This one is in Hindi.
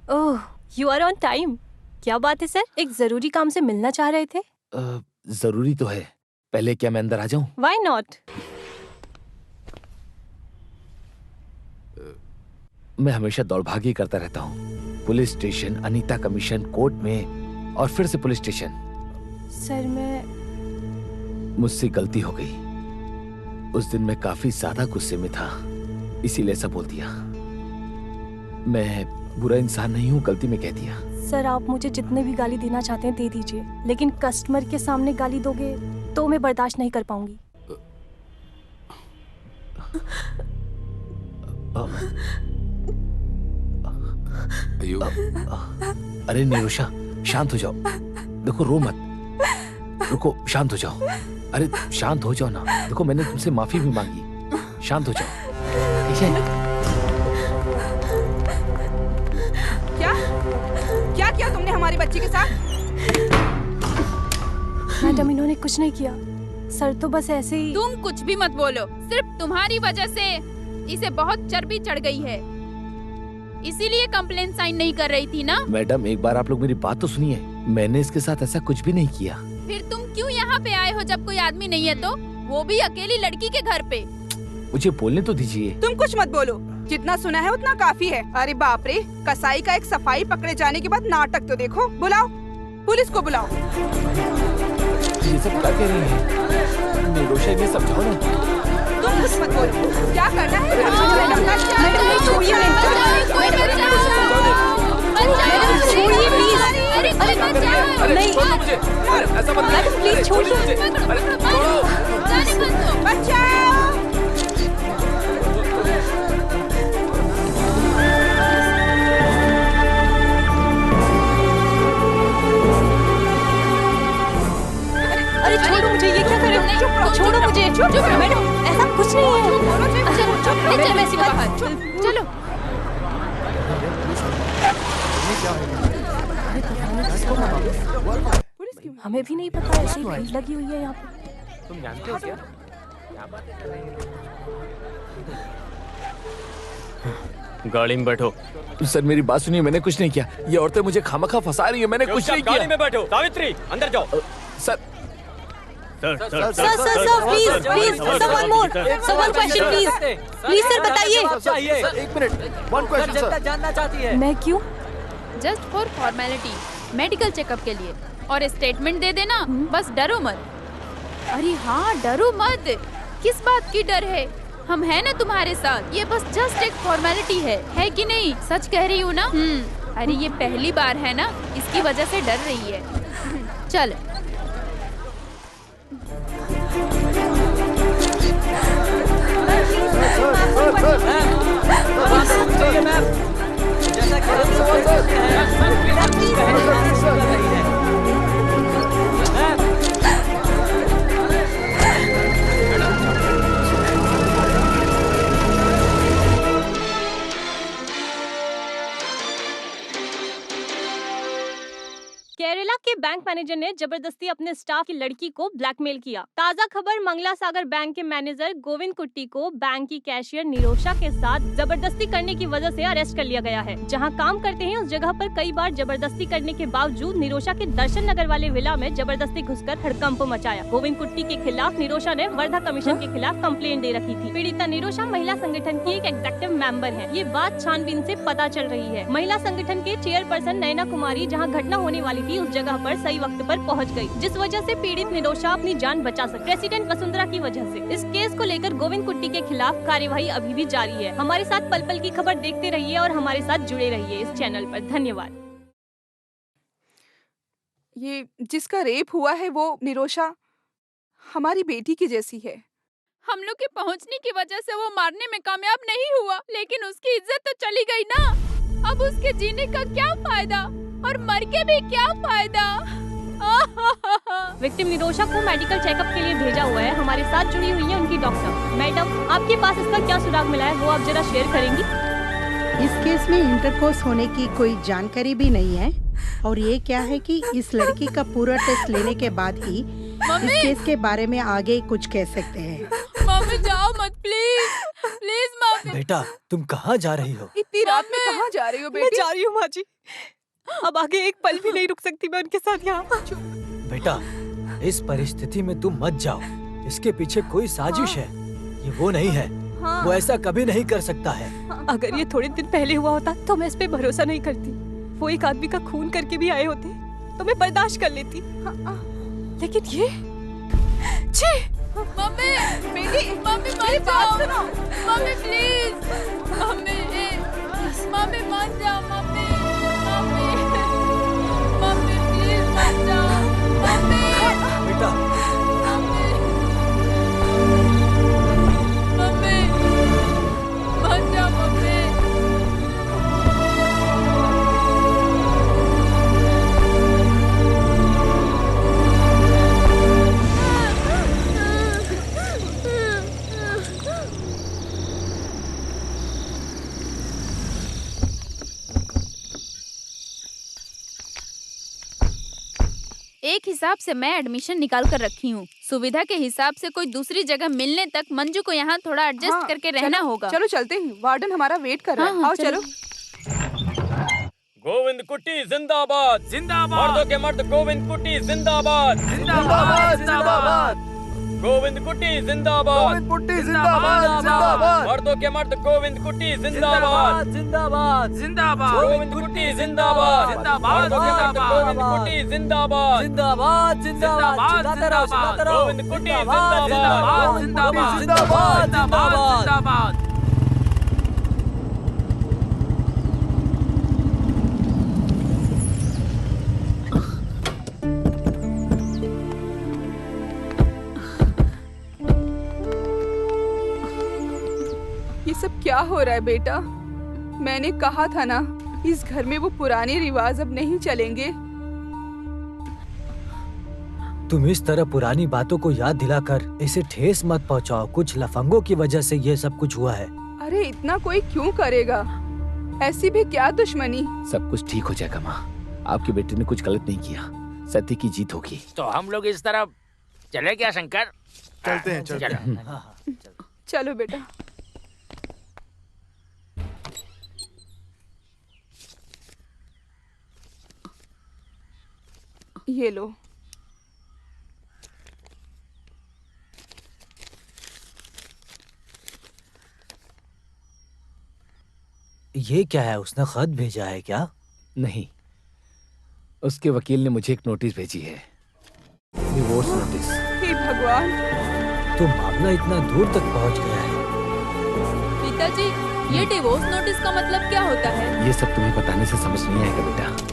Oh, you are on time. क्या बात है सर, एक जरूरी काम से मिलना चाह रहे थे? जरूरी तो है। पहले क्या मैं अंदर आ जाऊं? Why not? मैं हमेशा दौड़भागी करता रहता हूँ। Police station, Anita commission, court में और फिर से पुलिस स्टेशन। सर मुझसे गलती हो गई। उस दिन मैं काफी ज्यादा गुस्से में था, इसीलिए ऐसा बोल दिया। मैं बुरा इंसान नहीं हूँ, गलती में कह दिया। सर आप मुझे जितने भी गाली देना चाहते हैं दे दीजिए, लेकिन कस्टमर के सामने गाली दोगे तो मैं बर्दाश्त नहीं कर पाऊंगी। अरे निरुषा, शांत हो जाओ। देखो रो मत, रुको, शांत हो जाओ। अरे शांत हो जाओ ना। देखो मैंने तुमसे माफी भी मांगी, शांत हो जाओ, ठीक है? क्या किया तुमने हमारी बच्ची के साथ? मैडम इन्होंने कुछ नहीं किया, सर तो बस ऐसे ही। तुम कुछ भी मत बोलो, सिर्फ तुम्हारी वजह से इसे बहुत चर्बी चढ़ गई है, इसीलिए कंप्लेंट साइन नहीं कर रही थी ना? मैडम एक बार आप लोग मेरी बात तो सुनिए, मैंने इसके साथ ऐसा कुछ भी नहीं किया। फिर तुम क्यों यहाँ पे आए हो जब कोई आदमी नहीं है तो? वो भी अकेली लड़की के घर पे। मुझे बोलने तो दीजिए। तुम कुछ मत बोलो, जितना सुना है उतना काफी है। अरे बाप रे, कसाई का एक सफाई पकड़े जाने के बाद नाटक तो देखो। बुलाओ, पुलिस को बुलाओ। ये सब क्या कह रही है? निरुषा इन्हें समझाओ ना। तुम कुछ मत बोलो, क्या करना है? प्लीज छोड़िए। अरे छोड़ो मुझे, ये क्या कर रहे हो? छोड़ो मुझे। मैडम ऐसा कुछ नहीं है। चलो ऐसी बात, चलो। हमें भी नहीं पता, ऐसी भीड़ लगी हुई है यहाँ पे। तुम जानते हो क्या? गाड़ी में बैठो। सर मेरी बात सुनिए, मैंने कुछ नहीं किया। ये औरतें मुझे खामखा फंसा रही है, मैंने कुछ नहीं किया। गाड़ी में बैठो। सावित्री अंदर जाओ। Sir sir please someone more, someone question please sir बताइए। एक मिनट, वन क्वेश्चन सर। जानना चाहती है। मैं क्यों? Just for formality, medical checkup के लिए, और स्टेटमेंट दे देना, बस डरो मत। अरे हाँ, डरो मत। किस बात की डर है? हम हैं ना तुम्हारे साथ। ये बस जस्ट एक फॉर्मेलिटी है कि नहीं? सच कह रही हूँ ना? अरे ये पहली बार है ना, इसकी वजह से डर रही है। चल केरला के बैंक मैनेजर ने जबरदस्ती अपने स्टाफ की लड़की को ब्लैकमेल किया। ताजा खबर, मंगला सागर बैंक के मैनेजर गोविंद कुट्टी को बैंक की कैशियर निरोशा के साथ जबरदस्ती करने की वजह से अरेस्ट कर लिया गया है। जहां काम करते हैं उस जगह पर कई बार जबरदस्ती करने के बावजूद निरोशा के दर्शन नगर वाले विला में जबरदस्ती घुसकर हड़कंप मचाया। गोविंद कुट्टी के खिलाफ निरोशा ने वर्धा कमीशन के खिलाफ कंप्लेंट दे रखी थी। पीड़िता निरोशा महिला संगठन की एक एग्जेक्टिव मेंबर है। ये बात छानबीन से पता चल रही है। महिला संगठन के चेयरपर्सन नयना कुमारी जहां घटना होने वाली थी उस जगह पर सही वक्त पर पहुंच गई, जिस वजह से पीड़ित निरोशा अपनी जान बचा सकी। प्रेसिडेंट वसुंधरा की वजह से इस केस को लेकर गोविंद कुट्टी के खिलाफ कार्यवाही अभी भी जारी है। हमारे साथ पल पल की खबर देखते रहिए और हमारे साथ जुड़े रहिए इस चैनल पर। धन्यवाद। ये जिसका रेप हुआ है वो निरोशा हमारी बेटी की जैसी है। हम लोग के पहुंचने की वजह से वो मारने में कामयाब नहीं हुआ, लेकिन उसकी इज्जत तो चली गई ना। अब उसके जीने का क्या फायदा, और मर के भी क्या फायदा। विक्टिम निरोशा को मेडिकल चेकअप के लिए भेजा हुआ है। हमारे साथ जुड़ी हुई है उनकी डॉक्टर। मैडम आपके पास इसका क्या सुराग मिला है, वो आप जरा शेयर करेंगी? इस केस में इंटरकोर्स होने की कोई जानकारी भी नहीं है, और ये क्या है कि इस लड़की का पूरा टेस्ट लेने के बाद ही इस केस के बारे में आगे कुछ कह सकते हैं। मम्मी जाओ मत प्लीज प्लीज मम्मी। बेटा तुम कहाँ जा रही हो? इतनी रात में कहाँ जा रही हो मैं बेटी? जा रही हूँ माँ जी। अब आगे एक पल भी नहीं रुक सकती मैं उनके साथ यहाँ। बेटा इस परिस्थिति में तुम मत जाओ। इसके पीछे कोई साजिश है। ये वो नहीं है। वो ऐसा कभी नहीं कर सकता है। अगर ये थोड़े दिन पहले हुआ होता तो मैं इस पे भरोसा नहीं करती। वो एक आदमी का खून करके भी आए होते तो मैं बर्दाश्त कर लेती, लेकिन ये छी। मम्मी बेटी मम्मी मेरी मत बात जाओ सुनो। मम्मी प्लीज मम्मी मम्मी मत जाओ मम्मी मम्मी मम्मी प्लीज मत जाओ मम्मी बेटा मम्मी मम्मी मत जाओ मम्मी। एक हिसाब से मैं एडमिशन निकाल कर रखी हूँ। सुविधा के हिसाब से कोई दूसरी जगह मिलने तक मंजू को यहाँ थोड़ा एडजस्ट हाँ, करके रहना चलो, होगा। चलो चलते हैं, वार्डन हमारा वेट कर रहा है। हाँ, हाँ, आओ चलो। चलो। गोविंद कुट्टी जिंदाबाद जिंदाबाद मर्दों के मर्द गोविंद कुट्टी जिंदाबाद जिंदाबाद जिंदाबाद गोविंद कुट्टी जिंदाबाद पुट्टी जिंदाबाद जिंदाबाद मर्दों के मर्द गोविंद कुट्टी जिंदाबाद जिंदाबाद जिंदाबाद गोविंद कुट्टी जिंदाबाद जिंदाबाद मर्दों के मर्द गोविंद कुट्टी जिंदाबाद जिंदाबाद जिंदाबाद गोविंद कुट्टी जिंदाबाद जिंदाबाद जिंदाबाद जिंदाबाद जिंदाबाद जिंदाबाद। ये सब क्या हो रहा है बेटा? मैंने कहा था ना, इस घर में वो पुराने रिवाज अब नहीं चलेंगे। तुम इस तरह पुरानी बातों को याद दिलाकर इसे ठेस मत पहुंचाओ। कुछ लफंगों की वजह से ये सब कुछ हुआ है। अरे इतना कोई क्यों करेगा? ऐसी भी क्या दुश्मनी? सब कुछ ठीक हो जाएगा माँ। आपके बेटे ने कुछ गलत नहीं किया। सत्य की जीत होगी। तो हम लोग इस तरफ चले क्या शंकर? चलते हैं चलते हैं। चलो बेटा। ये लो। ये क्या है? उसने खत भेजा है क्या? नहीं, उसके वकील ने मुझे एक नोटिस भेजी है, डिवोर्स नोटिस। हे भगवान। तो मामला इतना दूर तक पहुंच गया है। पिताजी ये डिवोर्स नोटिस का मतलब क्या होता है? ये सब तुम्हें बताने से समझ नहीं आएगा बेटा।